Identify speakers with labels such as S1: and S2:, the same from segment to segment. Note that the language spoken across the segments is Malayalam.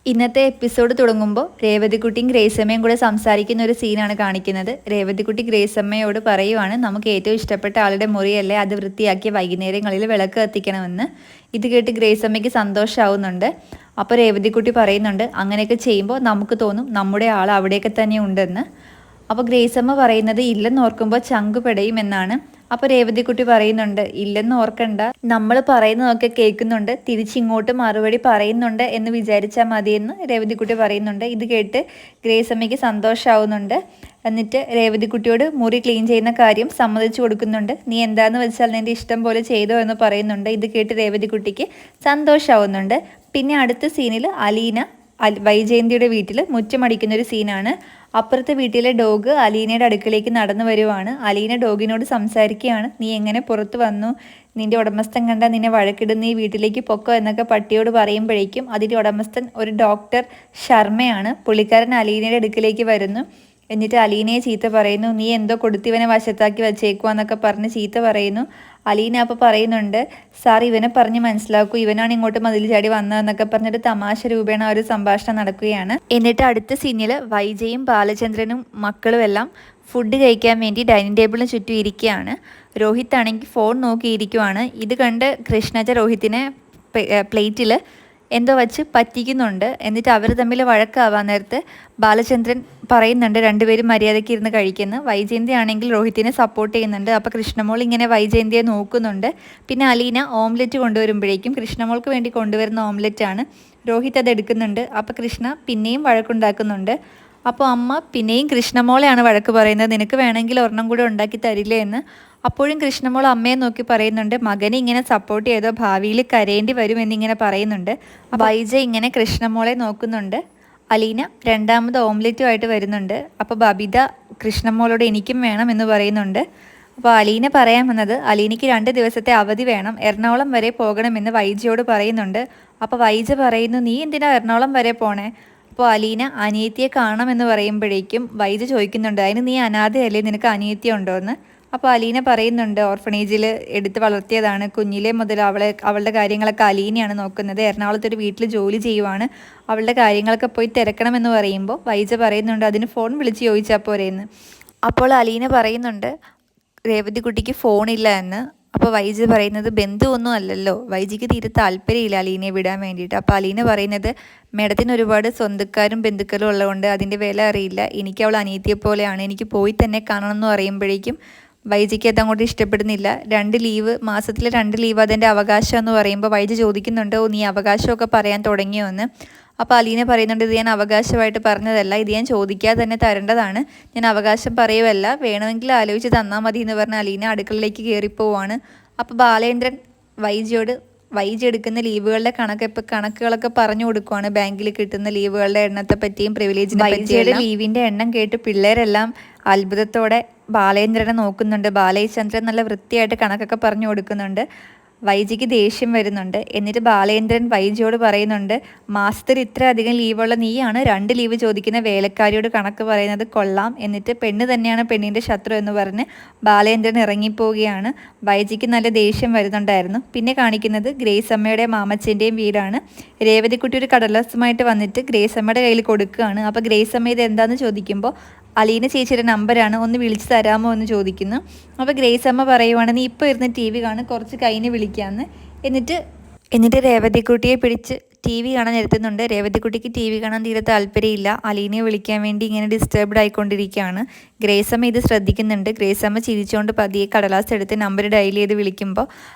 S1: ഇന്നത്തെ എപ്പിസോഡ് തുടങ്ങുമ്പോൾ രേവതിക്കുട്ടിയും ഗ്രേസമ്മയും കൂടെ സംസാരിക്കുന്ന ഒരു സീനാണ് കാണിക്കുന്നത്. രേവതിക്കുട്ടി ഗ്രേസമ്മയോട് പറയുവാണ്, നമുക്ക് ഏറ്റവും ഇഷ്ടപ്പെട്ട ആളുടെ മുറിയല്ലേ, അത് വൃത്തിയാക്കി വൈകുന്നേരങ്ങളിൽ വിളക്ക് കത്തിക്കണമെന്ന്. ഇത് കേട്ട് ഗ്രേസമ്മയ്ക്ക് സന്തോഷമാവുന്നുണ്ട്. അപ്പോൾ രേവതിക്കുട്ടി പറയുന്നുണ്ട്, അങ്ങനെയൊക്കെ ചെയ്യുമ്പോൾ നമുക്ക് തോന്നും നമ്മുടെ ആൾ അവിടെയൊക്കെ തന്നെ ഉണ്ടെന്ന്. അപ്പോൾ ഗ്രേസമ്മ പറയുന്നത് ഇല്ലെന്ന് ഓർക്കുമ്പോൾ ചങ്ക് പെടയും എന്നാണ്. അപ്പോൾ രേവതിക്കുട്ടി പറയുന്നുണ്ട്, ഇല്ലെന്ന് ഓർക്കണ്ട, നമ്മൾ പറയുന്നതൊക്കെ കേൾക്കുന്നുണ്ട്, തിരിച്ചിങ്ങോട്ട് മറുപടി പറയുന്നുണ്ട് എന്ന് വിചാരിച്ചാൽ മതിയെന്ന് രേവതിക്കുട്ടി പറയുന്നുണ്ട്. ഇത് കേട്ട് ഗ്രേസമ്മയ്ക്ക് സന്തോഷമാവുന്നുണ്ട്. എന്നിട്ട് രേവതിക്കുട്ടിയോട് മുറി ക്ലീൻ ചെയ്യുന്ന കാര്യം സമ്മതിച്ചു കൊടുക്കുന്നുണ്ട്. നീ എന്താന്ന് വെച്ചാൽ നിൻ്റെ ഇഷ്ടം പോലെ ചെയ്തോ എന്ന് പറയുന്നുണ്ട്. ഇത് കേട്ട് രേവതിക്കുട്ടിക്ക് സന്തോഷമാവുന്നുണ്ട്. പിന്നെ അടുത്ത സീനിൽ അലീന വൈജയന്തിയുടെ വീട്ടിൽ മുറ്റമടിക്കുന്നൊരു സീനാണ്. അപ്പുറത്തെ വീട്ടിലെ ഡോഗ് അലീനയുടെ അടുക്കളേക്ക് നടന്നു വരുവാണ്. അലീന ഡോഗിനോട് സംസാരിക്കുകയാണ്, നീ എങ്ങനെ പുറത്ത് വന്നു, നിന്റെ ഉടമസ്ഥൻ കണ്ട നിന്നെ വഴക്കിടും, നീ വീട്ടിലേക്ക് പൊക്കോ എന്നൊക്കെ പട്ടിയോട് പറയുമ്പോഴേക്കും അതിൻ്റെ ഉടമസ്ഥൻ ഒരു ഡോക്ടർ ശർമ്മയാണ്. പുള്ളിക്കാരൻ അലീനയുടെ അടുക്കിലേക്ക് വരുന്നു. എന്നിട്ട് അലീനയെ ചീത്ത പറയുന്നു, നീ എന്തോ കൊടുത്തിവനെ വശത്താക്കി വച്ചേക്കുവാന്നൊക്കെ പറഞ്ഞ് ചീത്ത പറയുന്നു. അലീന അപ്പോൾ പറയുന്നുണ്ട്, സാർ ഇവനെ പറഞ്ഞ് മനസ്സിലാക്കൂ, ഇവനാണ് ഇങ്ങോട്ട് മതിൽ ചാടി വന്നതെന്നൊക്കെ പറഞ്ഞിട്ട് തമാശ രൂപേണ ഒരു സംഭാഷണം നടക്കുകയാണ്. എന്നിട്ട് അടുത്ത സീനിൽ വൈജയും ബാലചന്ദ്രനും മക്കളും എല്ലാം ഫുഡ് കഴിക്കാൻ വേണ്ടി ഡൈനിങ് ടേബിളിന് ചുറ്റും ഇരിക്കുകയാണ്. രോഹിത് ആണെങ്കിൽ ഫോൺ നോക്കിയിരിക്കുവാണ്. ഇത് കണ്ട് കൃഷ്ണജ രോഹിത്തിനെ പ്ലേറ്റിൽ എന്തോ വച്ച് പറ്റിക്കുന്നുണ്ട്. എന്നിട്ട് അവർ തമ്മിൽ വഴക്കാവാൻ നേരത്ത് ബാലചന്ദ്രൻ പറയുന്നുണ്ട്, രണ്ടുപേരും മര്യാദയ്ക്ക് ഇരുന്ന് കഴിക്കുന്നു. വൈജയന്തി ആണെങ്കിൽ രോഹിത്തിനെ സപ്പോർട്ട് ചെയ്യുന്നുണ്ട്. അപ്പോൾ കൃഷ്ണമോൾ ഇങ്ങനെ വൈജയന്തിയെ നോക്കുന്നുണ്ട്. പിന്നെ അലീന ഓംലെറ്റ് കൊണ്ടുവരുമ്പോഴേക്കും കൃഷ്ണമോൾക്ക് വേണ്ടി കൊണ്ടുവരുന്ന ഓംലെറ്റാണ്. രോഹിത് അത് എടുക്കുന്നുണ്ട്. അപ്പോൾ കൃഷ്ണ പിന്നെയും വഴക്കുണ്ടാക്കുന്നുണ്ട്. അപ്പോൾ അമ്മ പിന്നെയും കൃഷ്ണമോളെയാണ് വഴക്ക് പറയുന്നത്, നിനക്ക് വേണമെങ്കിൽ ഒരെണ്ണം കൂടെ ഉണ്ടാക്കി തരില്ലേ എന്ന്. അപ്പോഴും കൃഷ്ണമോൾ അമ്മയെ നോക്കി പറയുന്നുണ്ട്, മകനെ ഇങ്ങനെ സപ്പോർട്ട് ചെയ്തോ ഭാവിയിൽ കരയേണ്ടി വരും എന്നിങ്ങനെ പറയുന്നുണ്ട്. വൈജ ഇങ്ങനെ കൃഷ്ണമോളെ നോക്കുന്നുണ്ട്. അലീന രണ്ടാമത് ഓംലെറ്റുമായിട്ട് വരുന്നുണ്ട്. അപ്പോൾ ബബിത കൃഷ്ണമോളോട് എനിക്കും വേണം എന്ന് പറയുന്നുണ്ട്. അപ്പോൾ അലീന പറയാൻ വന്നത്, അലീനയ്ക്ക് 2 ദിവസത്തെ അവധി വേണം, എറണാകുളം വരെ പോകണമെന്ന് വൈജയോട് പറയുന്നുണ്ട്. അപ്പോൾ വൈജ പറയുന്നു, നീ എന്തിനാ എറണാകുളം വരെ പോണേ? അപ്പോൾ അലീന അനിയത്തിയെ കാണാമെന്ന് പറയുമ്പോഴേക്കും വൈജ ചോദിക്കുന്നുണ്ട്, അതിന് നീ അനാഥയല്ലേ, നിനക്ക് അനിയത്തി ഉണ്ടോ എന്ന്. അപ്പോൾ അലീന പറയുന്നുണ്ട്, ഓർഫണേജിൽ എടുത്ത് വളർത്തിയതാണ്, കുഞ്ഞിലെ മുതൽ അവളുടെ കാര്യങ്ങളൊക്കെ അലീനയാണ് നോക്കുന്നത്, എറണാകുളത്തൊരു വീട്ടിൽ ജോലി ചെയ്യുവാണ്, അവളുടെ കാര്യങ്ങളൊക്കെ പോയി തിരക്കണമെന്ന് പറയുമ്പോൾ വൈജ പറയുന്നുണ്ട്, അതിന് ഫോൺ വിളിച്ച് ചോദിച്ചാൽ പോരെയെന്ന്. അപ്പോൾ അലീന പറയുന്നുണ്ട്, രേവതിക്കുട്ടിക്ക് ഫോണില്ല എന്ന്. അപ്പോൾ വൈജ പറയുന്നത്, ബന്ധുവൊന്നും അല്ലല്ലോ, വൈജിക്ക് തീരെ താല്പര്യമില്ല അലീനയെ വിടാൻ വേണ്ടിയിട്ട്. അപ്പോൾ അലീന പറയുന്നത്, മേഡത്തിന് ഒരുപാട് സ്വന്തക്കാരും ബന്ധുക്കളും ഉള്ളതുകൊണ്ട് അതിൻ്റെ വില അറിയില്ല, എനിക്ക് അവൾ അനിയത്തിയെ പോലെയാണ്, എനിക്ക് പോയി തന്നെ കാണണം എന്ന് പറയുമ്പോഴേക്കും വൈജിക്ക് അത് അങ്ങോട്ട് ഇഷ്ടപ്പെടുന്നില്ല. 2 ലീവ്, മാസത്തിലെ 2 ലീവ് അതെൻ്റെ അവകാശം എന്ന് പറയുമ്പോൾ വൈജ ചോദിക്കുന്നുണ്ട്, നീ അവകാശമൊക്കെ പറയാൻ തുടങ്ങിയോ എന്ന്. അപ്പോൾ അലീന പറയുന്നുണ്ട്, ഇത് ഞാൻ അവകാശമായിട്ട് പറഞ്ഞതല്ല, ഇത് ഞാൻ ചോദിക്കാതെ തന്നെ തരേണ്ടതാണ്, ഞാൻ അവകാശം പറയുമല്ല, വേണമെങ്കിൽ ആലോചിച്ച് തന്നാൽ മതി എന്ന് പറഞ്ഞ് അലീന അടുക്കളയിലേക്ക് കയറിപ്പോവാണ്. അപ്പോൾ ബാലേന്ദ്രൻ വൈജി എടുക്കുന്ന ലീവുകളുടെ കണക്കുകളൊക്കെ പറഞ്ഞു കൊടുക്കുവാണ്, ബാങ്കിൽ കിട്ടുന്ന ലീവുകളുടെ എണ്ണത്തെ പറ്റിയും പ്രിവിലേജിനെ പറ്റിയും. ലീവിൻ്റെ എണ്ണം കേട്ട് പിള്ളേരെല്ലാം അത്ഭുതത്തോടെ ബാലേന്ദ്രനെ നോക്കുന്നുണ്ട്. ബാലചന്ദ്രൻ നല്ല വൃത്തിയായിട്ട് കണക്കൊക്കെ പറഞ്ഞു കൊടുക്കുന്നുണ്ട്. വൈജിക്ക് ദേഷ്യം വരുന്നുണ്ട്. എന്നിട്ട് ബാലേന്ദ്രൻ വൈജിയോട് പറയുന്നുണ്ട്, മാസത്തിൽ ഇത്ര അധികം ലീവുള്ള നീയാണ് 2 ലീവ് ചോദിക്കുന്ന വേലക്കാരിയോട് കണക്ക് പറയുന്നത് കൊള്ളാം. എന്നിട്ട് പെണ്ണ് തന്നെയാണ് പെണ്ണിൻ്റെ ശത്രു എന്ന് പറഞ്ഞ് ബാലേന്ദ്രൻ ഇറങ്ങിപ്പോവുകയാണ്. വൈജിക്ക് നല്ല ദേഷ്യം വരുന്നുണ്ടായിരുന്നു. പിന്നെ കാണിക്കുന്നത് ഗ്രേസമ്മയുടെ മാമച്ചൻ്റെയും വീടാണ്. രേവതിക്കുട്ടി ഒരു കടലാസുമായിട്ട് വന്നിട്ട് ഗ്രേസമ്മയുടെ കയ്യിൽ കൊടുക്കുകയാണ്. അപ്പോൾ ഗ്രേസമ്മ ഇത് എന്താണെന്ന് ചോദിക്കുമ്പോൾ അലീന ചേച്ചിയുടെ നമ്പറാണ്, ഒന്ന് വിളിച്ച് തരാമോ എന്ന് ചോദിക്കുന്നു. അപ്പോൾ ഗ്രേസമ്മ പറയുവാണ്, നീ ഇപ്പോൾ ഇരുന്ന് TV കാണും, കുറച്ച് കഴിഞ്ഞ് വിളിക്കാമെന്ന്. എന്നിട്ട് രേവതിക്കുട്ടിയെ പിടിച്ച് TV കാണാൻ നിർത്തുന്നുണ്ട്. രേവതിക്കുട്ടിക്ക് TV കാണാൻ തീരെ താല്പര്യമില്ല. അലീനയെ വിളിക്കാൻ വേണ്ടി ഇങ്ങനെ ഡിസ്റ്റർബ്ഡ് ആയിക്കൊണ്ടിരിക്കുകയാണ്. ഗ്രേസമ്മ ഇത് ശ്രദ്ധിക്കുന്നുണ്ട്. ഗ്രേസമ്മ ചിരിച്ചുകൊണ്ട് പതിയെ കടലാസ് എടുത്ത് നമ്പർ ഡയൽ ചെയ്ത് വിളിക്കുമ്പോൾ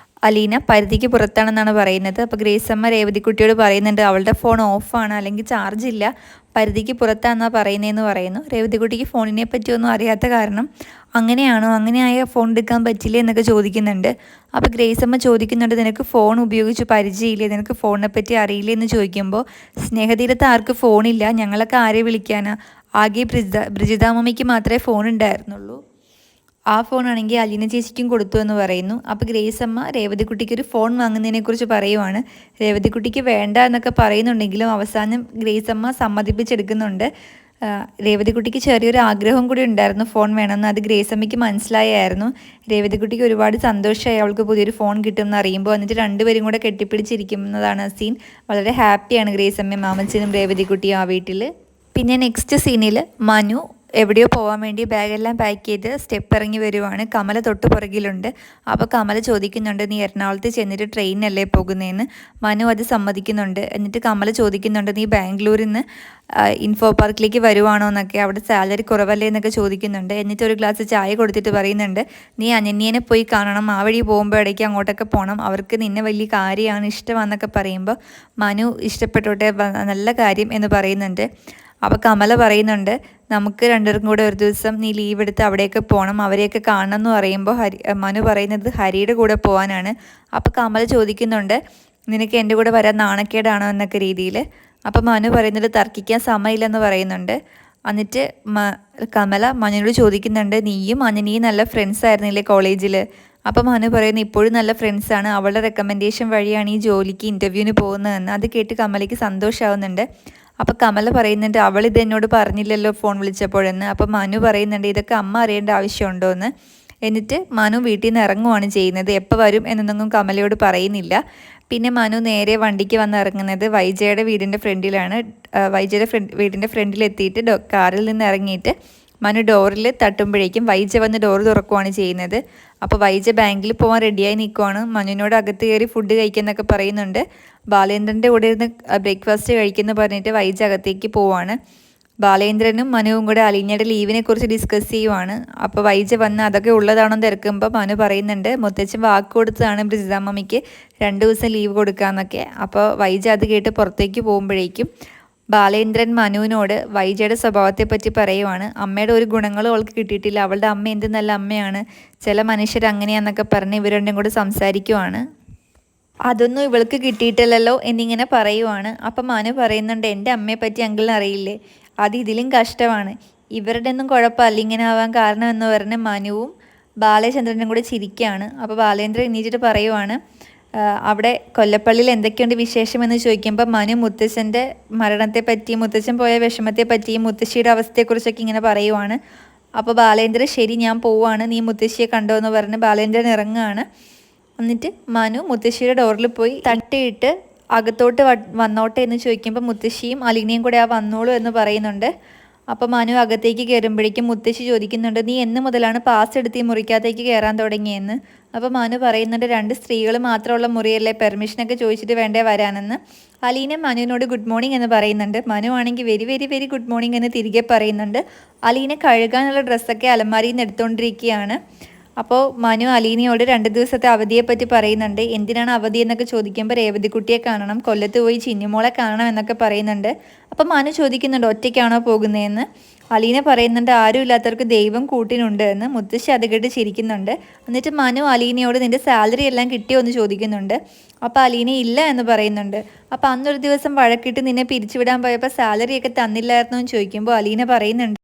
S1: അലീന പരിധിക്ക് പുറത്താണെന്നാണ് പറയുന്നത്. അപ്പോൾ ഗ്രേസമ്മ രേവതിക്കുട്ടിയോട് പറയുന്നുണ്ട്, അവളുടെ ഫോൺ ഓഫാണ്, അല്ലെങ്കിൽ ചാർജ് ഇല്ല, പരിധിക്ക് പുറത്താണെന്നാണ് പറയുന്നതെന്ന് പറയുന്നു. രേവതിക്കുട്ടിക്ക് ഫോണിനെ പറ്റിയൊന്നും അറിയാത്ത കാരണം അങ്ങനെയാണോ, അങ്ങനെയായ ഫോൺ എടുക്കാൻ പറ്റില്ലേ എന്നൊക്കെ ചോദിക്കുന്നുണ്ട്. അപ്പോൾ ഗ്രേസമ്മ ചോദിക്കുന്നുണ്ട്, നിനക്ക് ഫോൺ ഉപയോഗിച്ച് പരിചയമില്ലേ, നിനക്ക് ഫോണിനെ പറ്റി അറിയില്ലേ എന്ന് ചോദിക്കുമ്പോൾ സ്നേഹതീരത്ത് ആർക്ക് ഫോണില്ല, ഞങ്ങളൊക്കെ ആരെ വിളിക്കാനാ, ആകെ ബ്രിജിതാമ്മയ്ക്ക് മാത്രമേ ഫോൺ ഉണ്ടായിരുന്നുള്ളൂ, ആ ഫോണാണെങ്കിൽ അലീന ചേച്ചിക്കും കൊടുത്തു എന്ന് പറയുന്നു. അപ്പോൾ ഗ്രേസമ്മ രേവതിക്കുട്ടിക്ക് ഒരു ഫോൺ വാങ്ങുന്നതിനെക്കുറിച്ച് പറയുവാണ്. രേവതിക്കുട്ടിക്ക് വേണ്ട എന്നൊക്കെ പറയുന്നുണ്ടെങ്കിലും അവസാനം ഗ്രേസമ്മ സമ്മതിപ്പിച്ചെടുക്കുന്നുണ്ട്. രേവതിക്കുട്ടിക്ക് ചെറിയൊരു ആഗ്രഹം കൂടി ഉണ്ടായിരുന്നു ഫോൺ വേണമെന്ന്. അത് ഗ്രേസമ്മയ്ക്ക് മനസ്സിലായായിരുന്നു. രേവതിക്കുട്ടിക്ക് ഒരുപാട് സന്തോഷമായി അവൾക്ക് പുതിയൊരു ഫോൺ കിട്ടുമെന്ന് അറിയുമ്പോൾ. എന്നിട്ട് രണ്ടുപേരും കൂടെ കെട്ടിപ്പിടിച്ചിരിക്കുന്നതാണ് ആ സീൻ. വളരെ ഹാപ്പിയാണ് ഗ്രേസമ്മയും മാമച്ചനും രേവതിക്കുട്ടിയും ആ വീട്ടിൽ. പിന്നെ നെക്സ്റ്റ് സീനിൽ മനു എവിടെയോ പോകാൻ വേണ്ടി ബാഗെല്ലാം പാക്ക് ചെയ്ത് സ്റ്റെപ്പ് ഇറങ്ങി വരുവാണ്. കമല തൊട്ട് പുറകിലുണ്ട്. അപ്പോൾ കമല ചോദിക്കുന്നുണ്ട്, നീ എറണാകുളത്ത് ചെന്നിട്ട് ട്രെയിനല്ലേ പോകുന്നതെന്ന്. മനു അത് സമ്മതിക്കുന്നുണ്ട്. എന്നിട്ട് കമല ചോദിക്കുന്നുണ്ട്, നീ ബാംഗ്ലൂരിൽ നിന്ന് ഇൻഫോ പാർക്കിലേക്ക് വരുവാണോ എന്നൊക്കെ, അവിടെ സാലറി കുറവല്ലേ എന്നൊക്കെ ചോദിക്കുന്നുണ്ട്. എന്നിട്ട് ഒരു ഗ്ലാസ് ചായ കൊടുത്തിട്ട് പറയുന്നുണ്ട്, നീ അനന്യനെ പോയി കാണണം, ആ വഴി പോകുമ്പോൾ ഇടയ്ക്ക് അങ്ങോട്ടൊക്കെ പോകണം, അവർക്ക് നിന്നെ വലിയ കാര്യമാണ്, ഇഷ്ടമാണെന്നൊക്കെ പറയുമ്പോൾ മനു ഇഷ്ടപ്പെട്ടോട്ടെ, നല്ല കാര്യം എന്ന് പറയുന്നുണ്ട്. അപ്പോൾ കമല പറയുന്നുണ്ട്, നമുക്ക് രണ്ടുപേർക്കും കൂടെ ഒരു ദിവസം നീ ലീവ് എടുത്ത് അവിടെയൊക്കെ പോകണം, അവരെയൊക്കെ കാണണം എന്ന് പറയുമ്പോൾ മനു പറയുന്നത് ഹരിയുടെ കൂടെ പോകാനാണ്. അപ്പോൾ കമല ചോദിക്കുന്നുണ്ട്, നിനക്ക് എൻ്റെ കൂടെ വരാൻ നാണക്കേടാണോ എന്നൊക്കെ രീതിയിൽ. അപ്പോൾ മനു പറയുന്നത് തർക്കിക്കാൻ സമയമില്ലെന്ന് പറയുന്നുണ്ട്. എന്നിട്ട് കമല മനുവിനോട് ചോദിക്കുന്നുണ്ട്, നീയും അനനിയും നല്ല ഫ്രണ്ട്സ് ആയിരുന്നില്ലേ കോളേജിൽ? അപ്പോൾ മനു പറയുന്നത് ഇപ്പോഴും നല്ല ഫ്രണ്ട്സാണ്, അവളുടെ റെക്കമെൻഡേഷൻ വഴിയാണ് ഈ ജോലിക്ക് ഇൻ്റർവ്യൂവിന് പോകുന്നതെന്ന്. അത് കേട്ട് കമലയ്ക്ക് സന്തോഷമാവുന്നുണ്ട്. അപ്പോൾ കമല പറയുന്നുണ്ട്, അവളിത് എന്നോട് പറഞ്ഞില്ലല്ലോ ഫോൺ വിളിച്ചപ്പോഴെന്ന്. അപ്പോൾ മനു പറയുന്നുണ്ട്, ഇതൊക്കെ അമ്മ അറിയേണ്ട ആവശ്യമുണ്ടോ എന്ന്. എന്നിട്ട് മനു വീട്ടിൽ നിന്ന് ഇറങ്ങുവാണ് ചെയ്യുന്നത്. എപ്പോൾ വരും എന്നൊന്നും കമലയോട് പറയുന്നില്ല. പിന്നെ മനു നേരെ വണ്ടിക്ക് വന്ന് ഇറങ്ങുന്നത് വൈജയുടെ വീടിൻ്റെ ഫ്രണ്ടിലാണ്. വൈജയുടെ വീടിൻ്റെ ഫ്രണ്ടിലെത്തിയിട്ട് കാറിൽ നിന്ന് ഇറങ്ങിയിട്ട് മനു ഡോറിൽ തട്ടുമ്പോഴേക്കും വൈജ വന്ന് ഡോർ തുറക്കുവാണ് ചെയ്യുന്നത്. അപ്പോൾ വൈജ ബാങ്കിൽ പോകാൻ റെഡിയായി നിൽക്കുവാണ്. മനുവിനോട് അകത്ത് കയറി ഫുഡ് കഴിക്കുന്നൊക്കെ പറയുന്നുണ്ട്. ബാലേന്ദ്രൻ്റെ കൂടെ ഇരുന്ന് ബ്രേക്ക്ഫാസ്റ്റ് കഴിക്കുന്ന പറഞ്ഞിട്ട് വൈജ അകത്തേക്ക് പോവാണ്. ബാലേന്ദ്രനും മനുവും കൂടെ അലീനയുടെ ലീവിനെ കുറിച്ച് ഡിസ്കസ് ചെയ്യുവാണ്. അപ്പോൾ വൈജ വന്ന് അതൊക്കെ ഉള്ളതാണോ തിരക്കുമ്പോൾ മനു പറയുന്നുണ്ട്, മുത്തച്ഛൻ വാക്ക് കൊടുത്തതാണ് ബ്രിജിതാമ്മയ്ക്ക് 2 ദിവസം ലീവ് കൊടുക്കാമെന്നൊക്കെ. അപ്പോൾ വൈജ അത് കേട്ട് പുറത്തേക്ക് പോകുമ്പോഴേക്കും ബാലേന്ദ്രൻ മനുവിനോട് വൈജയുടെ സ്വഭാവത്തെപ്പറ്റി പറയുവാണ്. അമ്മയുടെ ഒരു ഗുണങ്ങളും അവൾക്ക് കിട്ടിയിട്ടില്ല, അവളുടെ അമ്മ എന്ത് നല്ല അമ്മയാണ്, ചില മനുഷ്യർ അങ്ങനെയാന്നൊക്കെ പറഞ്ഞ് ഇവർ രണ്ടും കൂടെ സംസാരിക്കുവാണ്. അതൊന്നും ഇവൾക്ക് കിട്ടിയിട്ടില്ലല്ലോ എന്നിങ്ങനെ പറയുവാണ്. അപ്പം മനു പറയുന്നുണ്ട്, എൻ്റെ അമ്മയെ പറ്റി അങ്കിളിന് അറിയില്ലേ, അത് ഇതിലും കഷ്ടമാണ്, ഇവരുടെ ഒന്നും കുഴപ്പമില്ല ഇങ്ങനെ ആവാൻ കാരണം എന്ന് പറഞ്ഞ് മനുവും ബാലചന്ദ്രനും കൂടെ ചിരിക്കുകയാണ്. അപ്പോൾ ബാലേന്ദ്രൻ എണീച്ചിട്ട് പറയുവാണ്, അവിടെ കൊല്ലപ്പള്ളിയിൽ എന്തൊക്കെയുണ്ട് വിശേഷമെന്ന് ചോദിക്കുമ്പോൾ മനു മുത്തശ്ശൻ്റെ മരണത്തെ പറ്റിയും മുത്തശ്ശൻ പോയ വിഷമത്തെ പറ്റിയും മുത്തശ്ശിയുടെ അവസ്ഥയെക്കുറിച്ചൊക്കെ ഇങ്ങനെ പറയുവാണ്. അപ്പോൾ ബാലേന്ദ്രൻ, ശരി ഞാൻ പോവുകയാണ്, നീ മുത്തശ്ശിയെ കണ്ടോ എന്ന് പറഞ്ഞ് ബാലേന്ദ്രൻ ഇറങ്ങുകയാണ്. എന്നിട്ട് മനു മുത്തശ്ശിയുടെ ഡോറിൽ പോയി തട്ടിയിട്ട് അകത്തോട്ട് വന്നോട്ടെ എന്ന് ചോദിക്കുമ്പോൾ മുത്തശ്ശിയും അലീനയും കൂടെ വന്നോളൂ എന്ന് പറയുന്നുണ്ട്. അപ്പോൾ മനു അകത്തേക്ക് കയറുമ്പോഴേക്കും മുത്തശ്ശി ചോദിക്കുന്നുണ്ട്, നീ എന്ന് മുതലാണ് പാസ് എടുത്ത് ഈ മുറിക്കകത്തേക്ക് കയറാൻ തുടങ്ങിയെന്ന്. അപ്പോൾ മനു പറയുന്നുണ്ട്, 2 സ്ത്രീകൾ മാത്രമുള്ള മുറിയല്ലേ, പെർമിഷനൊക്കെ ചോദിച്ചിട്ട് വേണ്ടേ വരാനെന്ന്. അലീന മനുവിനോട് ഗുഡ് മോർണിംഗ് എന്ന് പറയുന്നുണ്ട്. മനു ആണെങ്കിൽ very very very good morning എന്ന് തിരികെ പറയുന്നുണ്ട്. അലീന കഴുകാനുള്ള ഡ്രസ്സൊക്കെ അലമാരിയിൽ നിന്ന് എടുത്തുകൊണ്ടിരിക്കുകയാണ്. അപ്പോൾ മനു അലീനയോട് 2 ദിവസത്തെ അവധിയെപ്പറ്റി പറയുന്നുണ്ട്. എന്തിനാണ് അവധി എന്നൊക്കെ ചോദിക്കുമ്പോൾ രേവതിക്കുട്ടിയെ കാണണം, കൊല്ലത്ത് പോയി ചിന്നിമോളെ കാണണം എന്നൊക്കെ പറയുന്നുണ്ട്. അപ്പോൾ മനു ചോദിക്കുന്നുണ്ട്, ഒറ്റയ്ക്കാണോ പോകുന്നതെന്ന്. അലീന പറയുന്നുണ്ട്, ആരും ഇല്ലാത്തവർക്ക് ദൈവം കൂട്ടിനുണ്ട് എന്ന്. മുത്തശ്ശി അത് കേട്ട് ചിരിക്കുന്നുണ്ട്. എന്നിട്ട് മനു അലീനയോട് നിൻ്റെ സാലറി എല്ലാം കിട്ടിയോ എന്ന് ചോദിക്കുന്നുണ്ട്. അപ്പോൾ അലീന ഇല്ല എന്ന് പറയുന്നുണ്ട്. അപ്പോൾ അന്നൊരു ദിവസം വഴക്കിട്ട് നിന്നെ പിരിച്ചുവിടാൻ പോയപ്പോൾ സാലറിയൊക്കെ തന്നില്ലായിരുന്നു എന്ന് ചോദിക്കുമ്പോൾ അലീന പറയുന്നുണ്ട്,